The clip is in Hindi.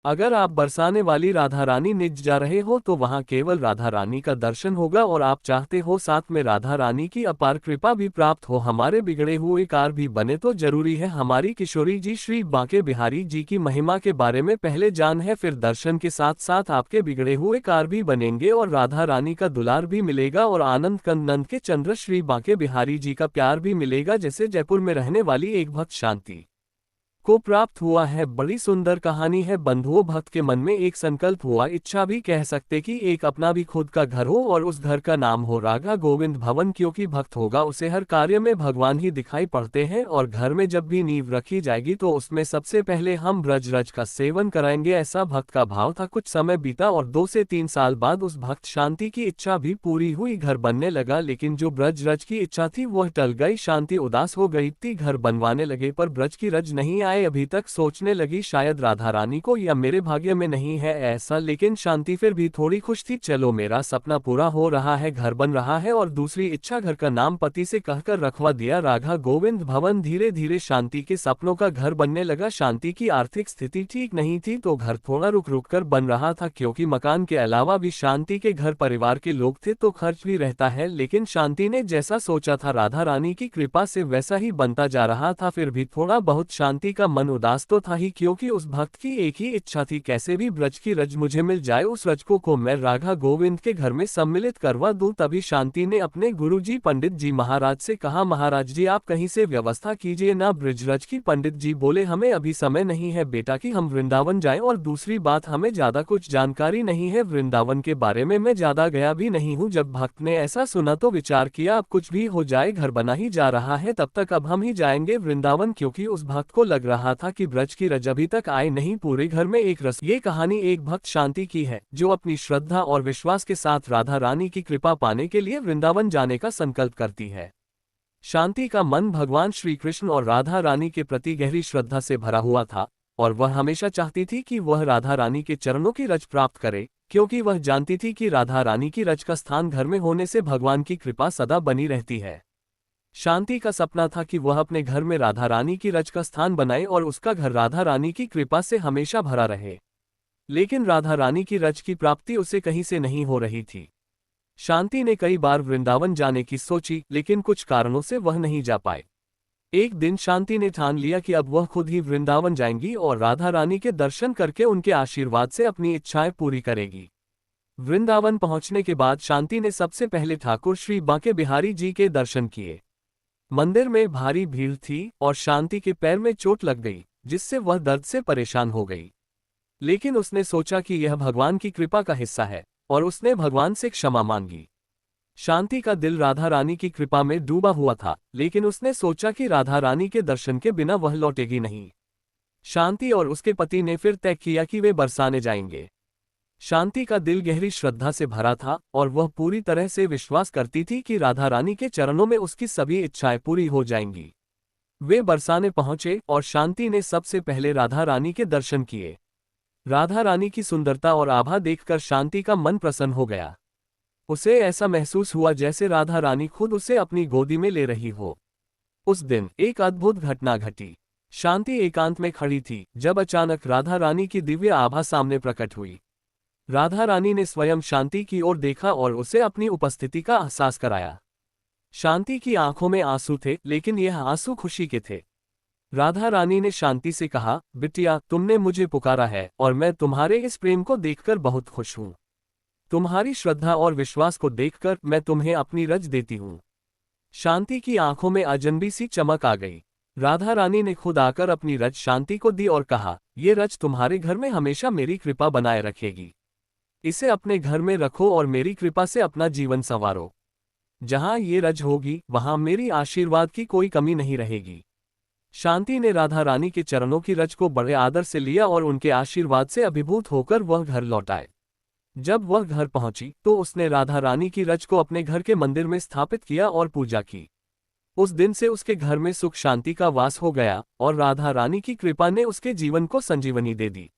अगर आप बरसाने वाली राधा रानी निज जा रहे हो तो वहां केवल राधा रानी का दर्शन होगा और आप चाहते हो साथ में राधा रानी की अपार कृपा भी प्राप्त हो। हमारे बिगड़े हुए कार भी बने तो जरूरी है हमारी किशोरी जी श्री बांके बिहारी जी की महिमा के बारे में पहले जान है, फिर दर्शन के साथ साथ आपके बिगड़े हुए कार भी बनेंगे और राधा रानी का दुलार भी मिलेगा और आनंद कंद नंद के चंद्र श्री बांके बिहारी जी का प्यार भी मिलेगा, जैसे जयपुर में रहने वाली एक भक्त शांति को प्राप्त हुआ है। बड़ी सुंदर कहानी है बंधुओं। भक्त के मन में एक संकल्प हुआ, इच्छा भी कह सकते कि एक अपना भी खुद का घर हो और उस घर का नाम हो राधा गोविंद भवन, क्योंकि भक्त होगा उसे हर कार्य में भगवान ही दिखाई पड़ते हैं और घर में जब भी नींव रखी जाएगी तो उसमें सबसे पहले हम ब्रज रज का सेवन कराएंगे, ऐसा भक्त का भाव था। कुछ समय बीता और 2 से 3 साल बाद उस भक्त शांति की इच्छा भी पूरी हुई, घर बनने लगा। लेकिन जो ब्रज रज की इच्छा थी वह टल गई, शांति उदास हो गई थी। घर बनवाने लगे पर ब्रज की रज नहीं आए। अभी तक सोचने लगी शायद राधा रानी को या मेरे भाग्य में नहीं है ऐसा, लेकिन शांति फिर भी थोड़ी खुश थी। चलो मेरा सपना पूरा हो रहा है, घर बन रहा है और दूसरी इच्छा घर का नाम पति से कहकर रखवा दिया राधा गोविंद भवन। धीरे धीरे शांति के सपनों का घर बनने लगा। शांति की आर्थिक स्थिति ठीक नहीं थी तो घर थोड़ा रुक रुक कर बन रहा था, क्योंकि मकान के अलावा भी शांति के घर परिवार के लोग थे तो खर्च भी रहता है। लेकिन शांति ने जैसा सोचा था राधा रानी की कृपा से वैसा ही बनता जा रहा था। फिर भी थोड़ा बहुत शांति का मन उदास तो था ही, क्योंकि उस भक्त की एक ही इच्छा थी, कैसे भी ब्रज की रज मुझे मिल जाए, उस रजको को मैं राधा गोविंद के घर में सम्मिलित करवा दूं। तभी शांति ने अपने गुरुजी पंडित जी महाराज से कहा, महाराज जी आप कहीं से व्यवस्था कीजिए ना ब्रज रज की। पंडित जी बोले, हमें अभी समय नहीं है बेटा कि हम वृंदावन जाएं, और दूसरी बात हमें ज्यादा कुछ जानकारी नहीं है वृंदावन के बारे में, मैं ज्यादा गया भी नहीं हूँ। जब भक्त ने ऐसा सुना तो विचार किया अब कुछ भी हो जाए घर बना ही जा रहा है, तब तक अब हम ही जाएंगे वृंदावन, क्योंकि उस भक्त को लग रहा था कि ब्रज की रज अभी तक आए नहीं, पूरे घर में एक रस। ये कहानी एक भक्त शांति की है जो अपनी श्रद्धा और विश्वास के साथ राधा रानी की कृपा पाने के लिए वृंदावन जाने का संकल्प करती है। शांति का मन भगवान श्री कृष्ण और राधा रानी के प्रति गहरी श्रद्धा से भरा हुआ था और वह हमेशा चाहती थी कि वह राधा रानी के चरणों की रज प्राप्त करे, क्योंकि वह जानती थी कि राधा रानी की रज का स्थान घर में होने से भगवान की कृपा सदा बनी रहती है। शांति का सपना था कि वह अपने घर में राधा रानी की रज का स्थान बनाए और उसका घर राधा रानी की कृपा से हमेशा भरा रहे। लेकिन राधा रानी की रज की प्राप्ति उसे कहीं से नहीं हो रही थी। शांति ने कई बार वृंदावन जाने की सोची, लेकिन कुछ कारणों से वह नहीं जा पाए। एक दिन शांति ने ठान लिया कि अब वह खुद ही वृंदावन जाएंगी और राधा रानी के दर्शन करके उनके आशीर्वाद से अपनी इच्छाएं पूरी करेगी। वृंदावन पहुंचने के बाद शांति ने सबसे पहले ठाकुर श्री बांके बिहारी जी के दर्शन किए। मंदिर में भारी भीड़ थी और शांति के पैर में चोट लग गई, जिससे वह दर्द से परेशान हो गई। लेकिन उसने सोचा कि यह भगवान की कृपा का हिस्सा है और उसने भगवान से क्षमा मांगी। शांति का दिल राधा रानी की कृपा में डूबा हुआ था, लेकिन उसने सोचा कि राधा रानी के दर्शन के बिना वह लौटेगी नहीं। शांति और उसके पति ने फिर तय किया कि वे बरसाने जाएंगे। शांति का दिल गहरी श्रद्धा से भरा था और वह पूरी तरह से विश्वास करती थी कि राधा रानी के चरणों में उसकी सभी इच्छाएं पूरी हो जाएंगी। वे बरसाने पहुंचे और शांति ने सबसे पहले राधा रानी के दर्शन किए। राधा रानी की सुंदरता और आभा देखकर शांति का मन प्रसन्न हो गया। उसे ऐसा महसूस हुआ जैसे राधा रानी खुद उसे अपनी गोदी में ले रही हो। उस दिन एक अद्भुत घटना घटी। शांति एकांत में खड़ी थी जब अचानक राधा रानी की दिव्य आभा सामने प्रकट हुई। राधा रानी ने स्वयं शांति की ओर देखा और उसे अपनी उपस्थिति का एहसास कराया। शांति की आंखों में आंसू थे, लेकिन यह आंसू खुशी के थे। राधा रानी ने शांति से कहा, बिटिया तुमने मुझे पुकारा है और मैं तुम्हारे इस प्रेम को देखकर बहुत खुश हूँ। तुम्हारी श्रद्धा और विश्वास को देखकर मैं तुम्हें अपनी रज देती हूँ। शांति की आंखों में अजनबी सी चमक आ गई। राधा रानी ने खुद आकर अपनी रज शांति को दी और कहा, ये रज तुम्हारे घर में हमेशा मेरी कृपा बनाए रखेगी। इसे अपने घर में रखो और मेरी कृपा से अपना जीवन संवारो। जहां ये रज होगी वहां मेरी आशीर्वाद की कोई कमी नहीं रहेगी। शांति ने राधा रानी के चरणों की रज को बड़े आदर से लिया और उनके आशीर्वाद से अभिभूत होकर वह घर लौट आए। जब वह घर पहुंची तो उसने राधा रानी की रज को अपने घर के मंदिर में स्थापित किया और पूजा की। उस दिन से उसके घर में सुख शांति का वास हो गया और राधा रानी की कृपा ने उसके जीवन को संजीवनी दे दी।